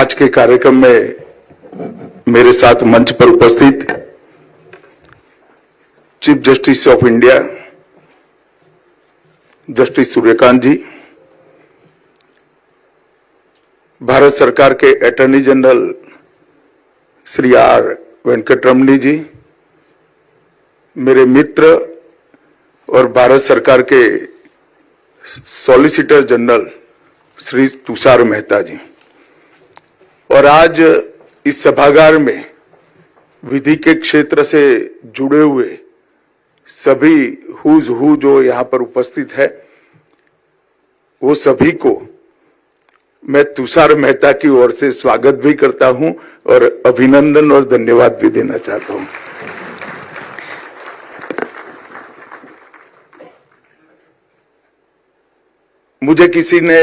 आज के कार्यक्रम में मेरे साथ मंच पर उपस्थित chief justice of India justice Suryakant ji, Bharat सरकार के attorney general Shri R Venkataramani ji, मेरे मित्र और भारत सरकार के सॉलिसिटर जनरल श्री तुषार मेहता जी, और आज इस सभागार में विधि के क्षेत्र से जुड़े हुए सभी हुज हु जो यहाँ पर उपस्थित है, वो सभी को मैं तुषार मेहता की ओर से स्वागत भी करता हूं और अभिनंदन और धन्यवाद भी देना चाहता हूं। मुझे किसी ने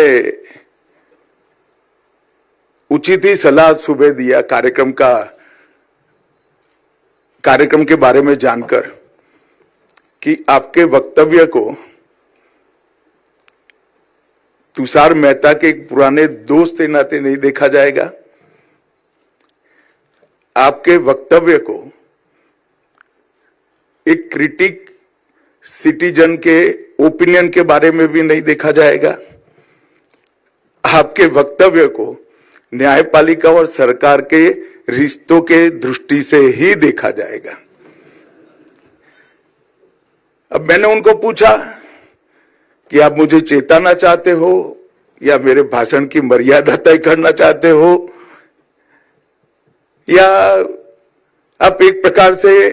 उचित ही सलाह सुबह दिया कार्यक्रम के बारे में जानकर कि आपके वक्तव्य को तुषार मेहता के एक पुराने दोस्त के नाते नहीं देखा जाएगा, आपके वक्तव्य को एक क्रिटिक सिटीजन के ओपिनियन के बारे में भी नहीं देखा जाएगा, आपके वक्तव्य को न्यायपालिका और सरकार के रिश्तों के दृष्टि से ही देखा जाएगा। अब मैंने उनको पूछा कि आप मुझे चेताना चाहते हो या मेरे भाषण की मर्यादा तय करना चाहते हो, या आप एक प्रकार से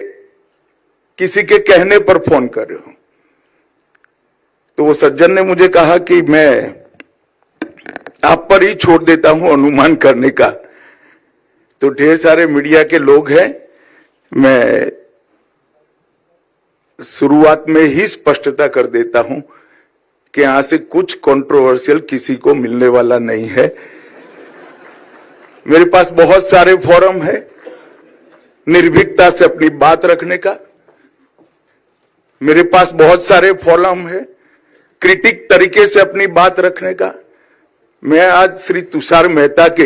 किसी के कहने पर फोन कर रहे हो। तो वो सज्जन ने मुझे कहा कि मैं आप पर ही छोड़ देता हूं अनुमान करने का। तो ढेर सारे मीडिया के लोग हैं, मैं शुरुआत में ही स्पष्टता कर देता हूं कि यहां से कुछ कंट्रोवर्शियल किसी को मिलने वाला नहीं है। मेरे पास बहुत सारे फोरम है निर्भीकता से अपनी बात रखने का, मेरे पास बहुत सारे फोरम है क्रिटिक तरीके से अपनी बात रखने का। मैं आज श्री तुषार मेहता के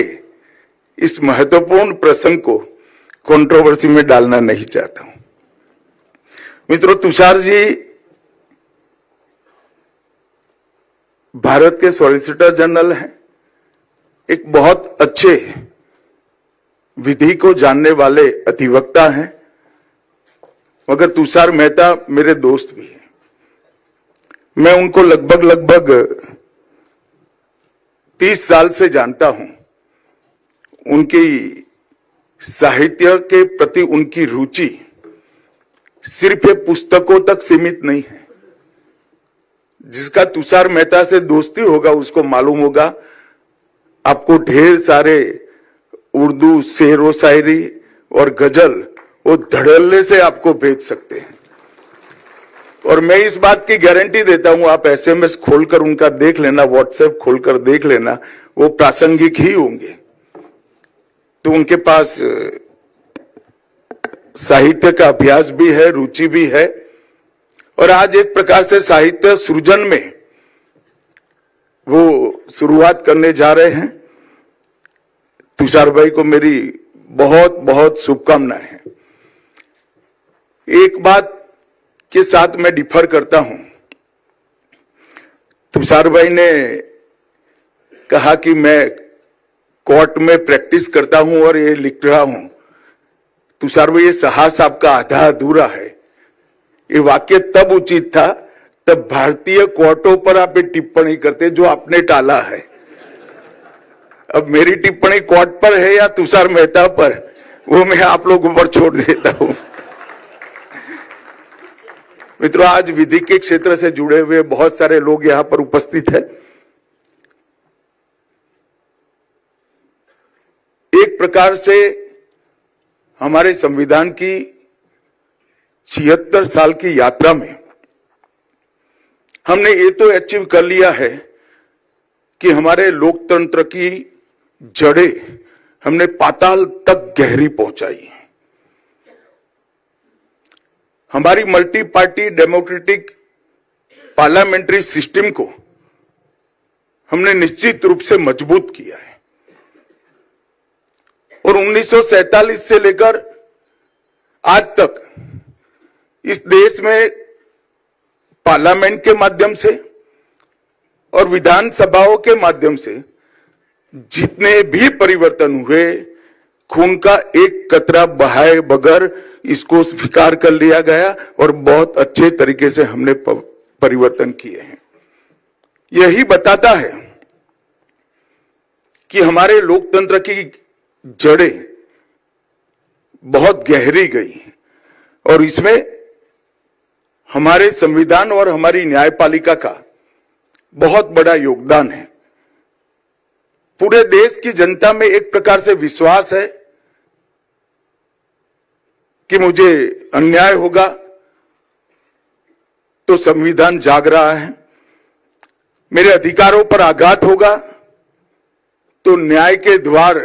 इस महत्वपूर्ण प्रसंग को कंट्रोवर्सी में डालना नहीं चाहता हूं। मित्रों, तुषार जी भारत के सॉलिसिटर जनरल हैं, एक बहुत अच्छे विधि को जानने वाले अधिवक्ता हैं, मगर तुषार मेहता मेरे दोस्त भी हैं। मैं उनको लगभग 30 साल से जानता हूं। उनकी साहित्य के प्रति उनकी रुचि सिर्फ ये पुस्तकों तक सीमित नहीं है। जिसका तुषार मेहता से दोस्ती होगा उसको मालूम होगा, आपको ढेर सारे उर्दू शेर व शायरी और गजल वो धड़ल्ले से आपको भेज सकते हैं। और मैं इस बात की गारंटी देता हूं, आप एसएमएस खोलकर उनका देख लेना, व्हाट्सएप खोलकर देख लेना, वो प्रासंगिक ही होंगे। तो उनके पास साहित्य का अभ्यास भी है, रुचि भी है, और आज एक प्रकार से साहित्य सृजन में वो शुरुआत करने जा रहे हैं। तुषार भाई को मेरी बहुत बहुत शुभकामनाएं हैं। एक बात के साथ मैं डिफर करता हूं। तुषार भाई ने कहा कि मैं कोर्ट में प्रैक्टिस करता हूं और ये लिख रहा हूं। तुषार भाई, ये साहस आपका आधा अधूरा है। ये वाक्य तब उचित था तब भारतीय कोर्टों पर आप एक टिप्पणी करते जो आपने टाला है। अब मेरी टिप्पणी कोर्ट पर है या तुषार मेहता पर, वो मैं आप लोगों पर छोड़ देता हूं। मित्रों, आज विधि के क्षेत्र से जुड़े हुए बहुत सारे लोग यहां पर उपस्थित हैं। एक प्रकार से हमारे संविधान की 76 साल की यात्रा में हमने ये तो अचीव कर लिया है कि हमारे लोकतंत्र की जड़ें हमने पाताल तक गहरी पहुंचाई। हमारी multi party democratic parliamentary system को हमने निश्चित रूप से मजबूत किया है। और 1947 से लेकर आज तक इस देश में पार्लियामेंट के माध्यम से और विधानसभाओं के माध्यम से जितने भी परिवर्तन हुए, खून का एक कतरा बहाए बगैर इसको स्वीकार कर लिया गया और बहुत अच्छे तरीके से हमने परिवर्तन किए हैं। यही बताता है कि हमारे लोकतंत्र की जड़ें बहुत गहरी गई हैं और इसमें हमारे संविधान और हमारी न्यायपालिका का बहुत बड़ा योगदान है। पूरे देश की जनता में एक प्रकार से विश्वास है कि मुझे अन्याय होगा तो संविधान जाग रहा है, मेरे अधिकारों पर आघात होगा तो न्याय के द्वार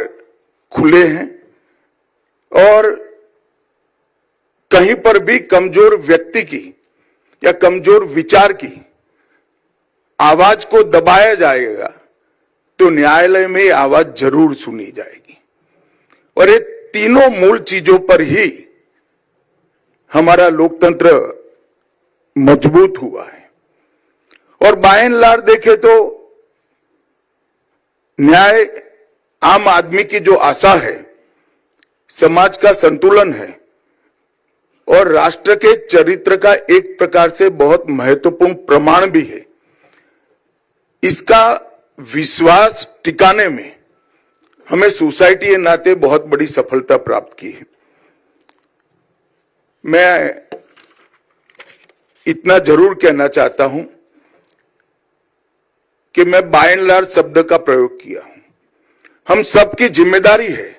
खुले हैं और कहीं पर भी कमजोर व्यक्ति की या कमजोर विचार की आवाज को दबाया जाएगा तो न्यायालय में आवाज जरूर सुनी जाएगी। और ये तीनों मूल चीजों पर ही हमारा लोकतंत्र मजबूत हुआ है। और बाय एंड लार्ज देखें तो न्याय आम आदमी की जो आशा है, समाज का संतुलन है और राष्ट्र के चरित्र का एक प्रकार से बहुत महत्वपूर्ण प्रमाण भी है। इसका विश्वास टिकाने में हमें सोसाइटी के नाते बहुत बड़ी सफलता प्राप्त की है। मैं इतना जरूर कहना चाहता हूं कि मैं बाय एंड लार्ज शब्द का प्रयोग किया हूं। हम सबकी जिम्मेदारी है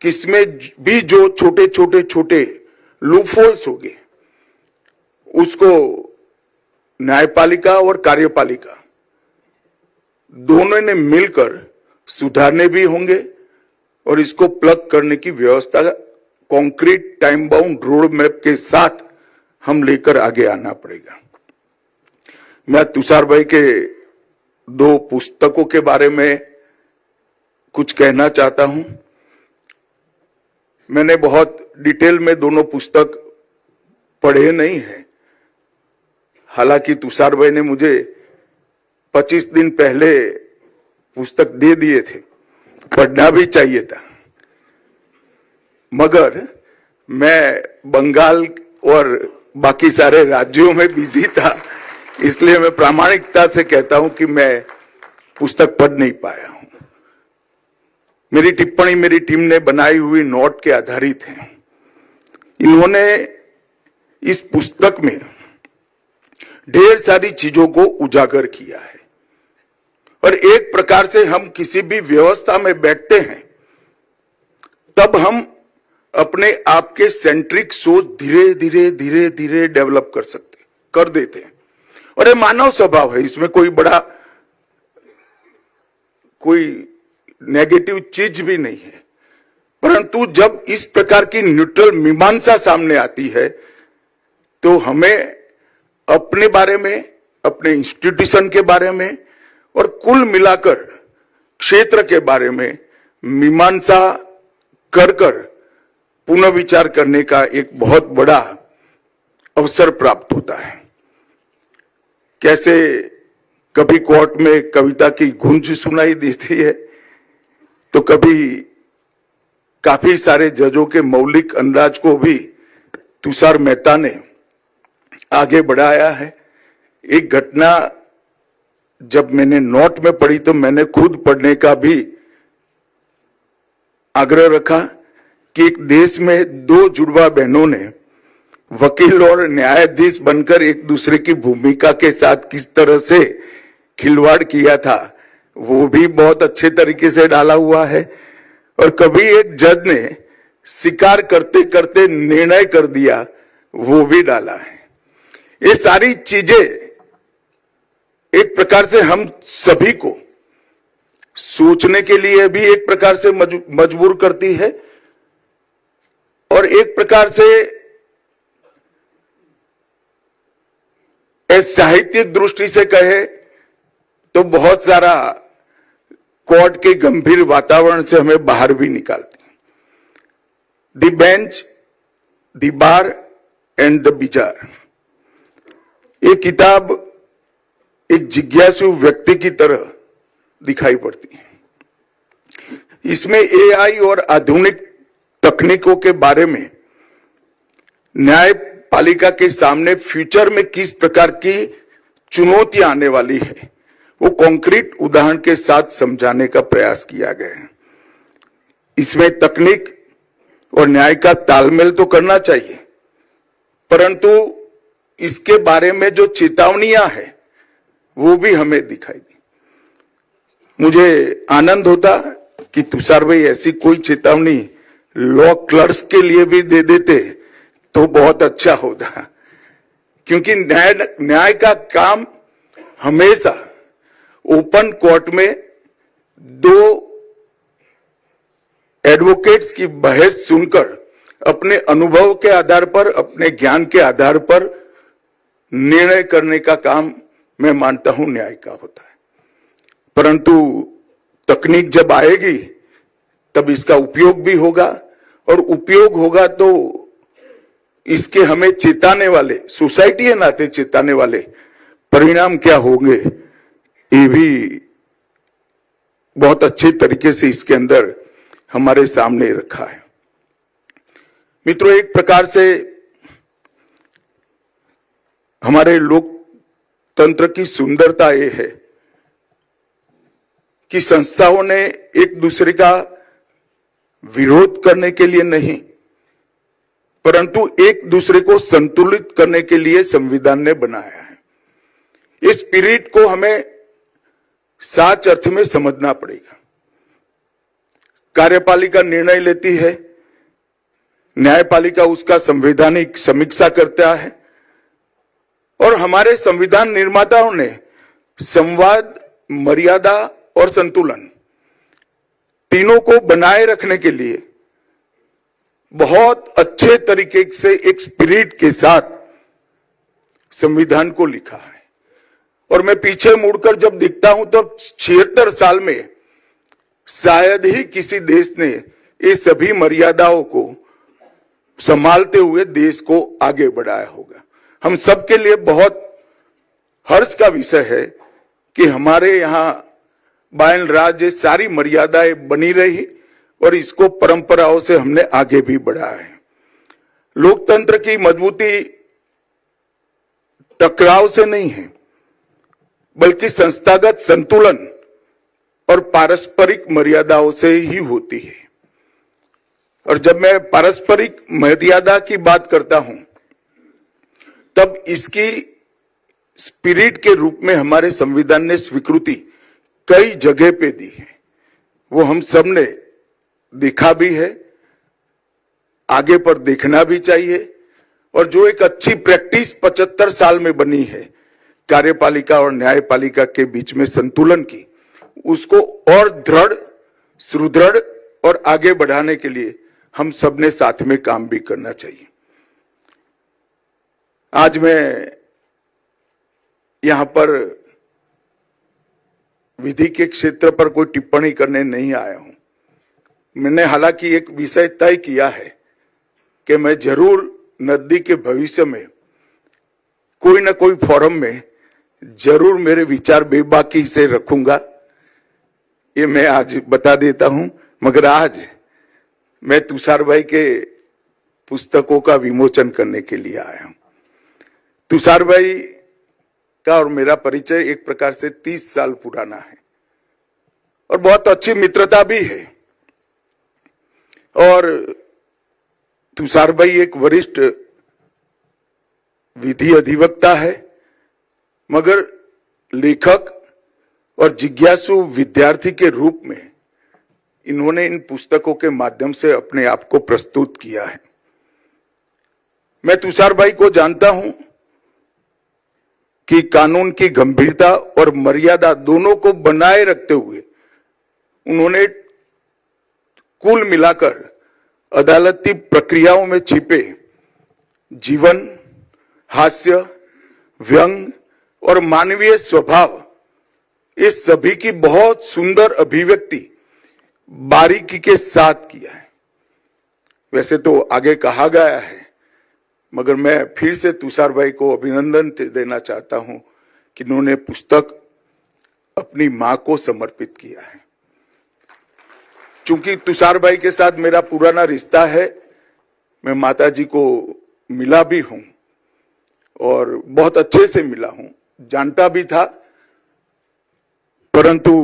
कि इसमें भी जो छोटे छोटे छोटे लूपहोल्स होंगे उसको न्यायपालिका और कार्यपालिका दोनों ने मिलकर सुधारने भी होंगे और इसको प्लग करने की व्यवस्था concrete time bound road map के साथ हम लेकर आगे आना पड़ेगा। मैं तुषार भाई के दो पुस्तकों के बारे में कुछ कहना चाहता हूं। मैंने बहुत डिटेल में दोनों पुस्तक पढ़े नहीं है, हालांकि तुषार भाई ने मुझे 25 दिन पहले पुस्तक दे दिए थे, पढ़ना भी चाहिए था, मगर मैं बंगाल और बाकी सारे राज्यों में बिजी था, इसलिए मैं प्रामाणिकता से कहता हूं कि मैं पुस्तक पढ़ नहीं पाया हूं। मेरी टिप्पणी मेरी टीम ने बनाई हुई नोट के आधारित है। इन्होंने इस पुस्तक में ढेर सारी चीजों को उजागर किया है और एक प्रकार से हम किसी भी व्यवस्था में बैठते हैं तब हम अपने आप के सेंट्रिक सोच धीरे धीरे धीरे धीरे डेवलप कर देते हैं और ये मानव स्वभाव है, इसमें कोई बड़ा कोई नेगेटिव चीज भी नहीं है। परंतु जब इस प्रकार की न्यूट्रल मीमांसा सामने आती है तो हमें अपने बारे में, अपने इंस्टीट्यूशन के बारे में और कुल मिलाकर क्षेत्र के बारे में मीमांसा कर पुनः विचार करने का एक बहुत बड़ा अवसर प्राप्त होता है। कैसे कभी कोर्ट में कविता की गूंज सुनाई देती है तो कभी काफी सारे जजों के मौलिक अंदाज को भी तुषार मेहता ने आगे बढ़ाया है। एक घटना जब मैंने नोट में पढ़ी तो मैंने खुद पढ़ने का भी आग्रह रखा कि एक देश में दो जुड़वा बहनों ने वकील और न्यायाधीश बनकर एक दूसरे की भूमिका के साथ किस तरह से खिलवाड़ किया था, वो भी बहुत अच्छे तरीके से डाला हुआ है। और कभी एक जज ने शिकार करते करते निर्णय कर दिया, वो भी डाला है। ये सारी चीजें एक प्रकार से हम सभी को सोचने के लिए भी एक प्रकार से मजबूर करती है और एक प्रकार से साहित्यिक दृष्टि से कहे तो बहुत सारा कोर्ट के गंभीर वातावरण से हमें बाहर भी निकालती है। The bench, the bar and the bizarre. ये किताब एक जिज्ञासु व्यक्ति की तरह दिखाई पड़ती है। इसमें एआई और आधुनिक तकनीकों के बारे में न्यायपालिका के सामने फ्यूचर में किस प्रकार की चुनौतियां आने वाली है वो कॉन्क्रीट उदाहरण के साथ समझाने का प्रयास किया गया है। इसमें तकनीक और न्याय का तालमेल तो करना चाहिए, परंतु इसके बारे में जो चेतावनियां हैं वो भी हमें दिखाई दी। मुझे आनंद होता कि तुषार भाई ऐसी कोई चेतावनी लॉ क्लर्क्स के लिए भी दे देते तो बहुत अच्छा होता, क्योंकि न्याय का काम हमेशा ओपन कोर्ट में दो एडवोकेट्स की बहस सुनकर अपने अनुभव के आधार पर, अपने ज्ञान के आधार पर निर्णय करने का काम मैं मानता हूं न्याय का होता है। परंतु तकनीक जब आएगी तब इसका उपयोग भी होगा, और उपयोग होगा तो इसके हमें चेताने वाले, सोसाइटी के नाते चेताने वाले परिणाम क्या होंगे ये भी बहुत अच्छे तरीके से इसके अंदर हमारे सामने रखा है। मित्रों, एक प्रकार से हमारे लोकतंत्र की सुंदरता ये है कि संस्थाओं ने एक दूसरे का विरोध करने के लिए नहीं, परंतु एक दूसरे को संतुलित करने के लिए संविधान ने बनाया है। इस स्पिरिट को हमें सच अर्थ में समझना पड़ेगा। कार्यपालिका निर्णय लेती है, न्यायपालिका उसका संवैधानिक समीक्षा करता है, और हमारे संविधान निर्माताओं ने संवाद, मर्यादा और संतुलन तीनों को बनाए रखने के लिए बहुत अच्छे तरीके से एक स्पिरिट के साथ संविधान को लिखा है। और मैं पीछे मुड़कर जब देखता हूं तो 76 साल में शायद ही किसी देश ने ये सभी मर्यादाओं को संभालते हुए देश को आगे बढ़ाया होगा। हम सबके लिए बहुत हर्ष का विषय है कि हमारे यहां बायन राज्य सारी मर्यादाएं बनी रही और इसको परंपराओं से हमने आगे भी बढ़ाया है। लोकतंत्र की मजबूती टकराव से नहीं है, बल्कि संस्थागत संतुलन और पारस्परिक मर्यादाओं से ही होती है। और जब मैं पारस्परिक मर्यादा की बात करता हूं तब इसकी स्पिरिट के रूप में हमारे संविधान ने स्वीकृति कई जगह पे दी है, वो हम सब ने देखा भी है, आगे पर देखना भी चाहिए। और जो एक अच्छी प्रैक्टिस 75 साल में बनी है कार्यपालिका और न्यायपालिका के बीच में संतुलन की, उसको और दृढ़, सुदृढ़ और आगे बढ़ाने के लिए हम सब ने साथ में काम भी करना चाहिए। आज मैं यहां पर विधि के क्षेत्र पर कोई टिप्पणी करने नहीं आया हूं। मैंने हालांकि एक विषय तय किया है कि मैं जरूर नजदीक के भविष्य में कोई ना कोई फोरम में जरूर मेरे विचार बेबाकी से रखूंगा, ये मैं आज बता देता हूं। मगर आज मैं तुषार भाई के पुस्तकों का विमोचन करने के लिए आया हूं। तुषार भाई का और मेरा परिचय एक प्रकार से 30 साल पुराना है और बहुत अच्छी मित्रता भी है। और तुषार भाई एक वरिष्ठ विधि अधिवक्ता है, मगर लेखक और जिज्ञासु विद्यार्थी के रूप में इन्होंने इन पुस्तकों के माध्यम से अपने आप को प्रस्तुत किया है। मैं तुषार भाई को जानता हूं कि कानून की गंभीरता और मर्यादा दोनों को बनाए रखते हुए उन्होंने कुल मिलाकर अदालती प्रक्रियाओं में छिपे जीवन, हास्य, व्यंग और मानवीय स्वभाव, इस सभी की बहुत सुंदर अभिव्यक्ति बारीकी के साथ किया है। वैसे तो आगे कहा गया है, मगर मैं फिर से तुषार भाई को अभिनंदन देना चाहता हूं कि उन्होंने पुस्तक अपनी मां को समर्पित किया है। चूंकि तुषार भाई के साथ मेरा पुराना रिश्ता है, मैं माता जी को मिला भी हूं और बहुत अच्छे से मिला हूं, जानता भी था, परंतु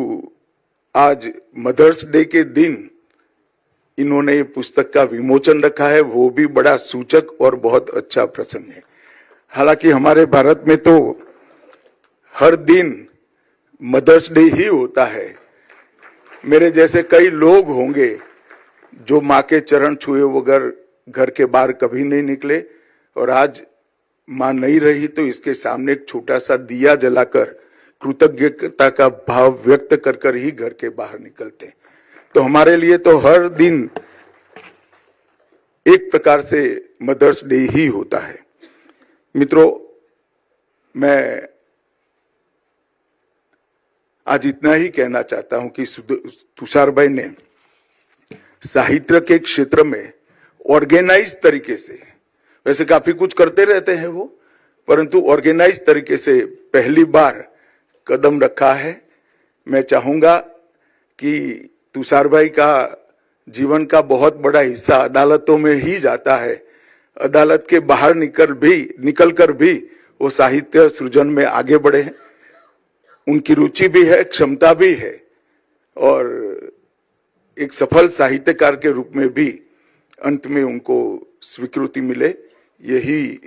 आज मदर्स डे के दिन इन्होंने ये पुस्तक का विमोचन रखा है, वो भी बड़ा सूचक और बहुत अच्छा प्रसंग है। हालांकि हमारे भारत में तो हर दिन मदर्स डे ही होता है। मेरे जैसे कई लोग होंगे जो माँ के चरण छुए बगैर घर के बाहर कभी नहीं निकले, और आज माँ नहीं रही तो इसके सामने एक छोटा सा दिया जलाकर कृतज्ञता का भाव व्यक्त कर कर ही घर के बाहर निकलते हैं। तो हमारे लिए तो हर दिन एक प्रकार से मदर्स डे ही होता है। मित्रों, मैं आज इतना ही कहना चाहता हूं कि तुषार भाई ने साहित्य के क्षेत्र में ऑर्गेनाइज तरीके से, वैसे काफी कुछ करते रहते हैं वो, परंतु ऑर्गेनाइज तरीके से पहली बार कदम रखा है। मैं चाहूंगा कि तुषार भाई का जीवन का बहुत बड़ा हिस्सा अदालतों में ही जाता है। अदालत के बाहर निकलकर भी वो साहित्य सृजन में आगे बढ़े हैं। उनकी रुचि भी है, क्षमता भी है, और एक सफल साहित्यकार के रूप में भी अंत में उनको स्वीकृति मिले, यही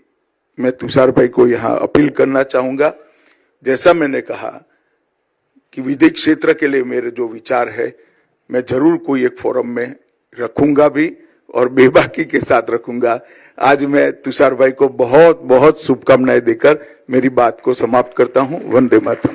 मैं तुषार भाई को यहाँ अपील करना चाहूंगा। जैसा मैंने कहा कि विधि क्षेत्र के लिए मेरे जो विचार है, मैं जरूर कोई एक फोरम में रखूंगा भी, और बेबाकी के साथ रखूंगा। आज मैं तुषार भाई को बहुत बहुत शुभकामनाएं देकर मेरी बात को समाप्त करता हूं। वंदे मातरम।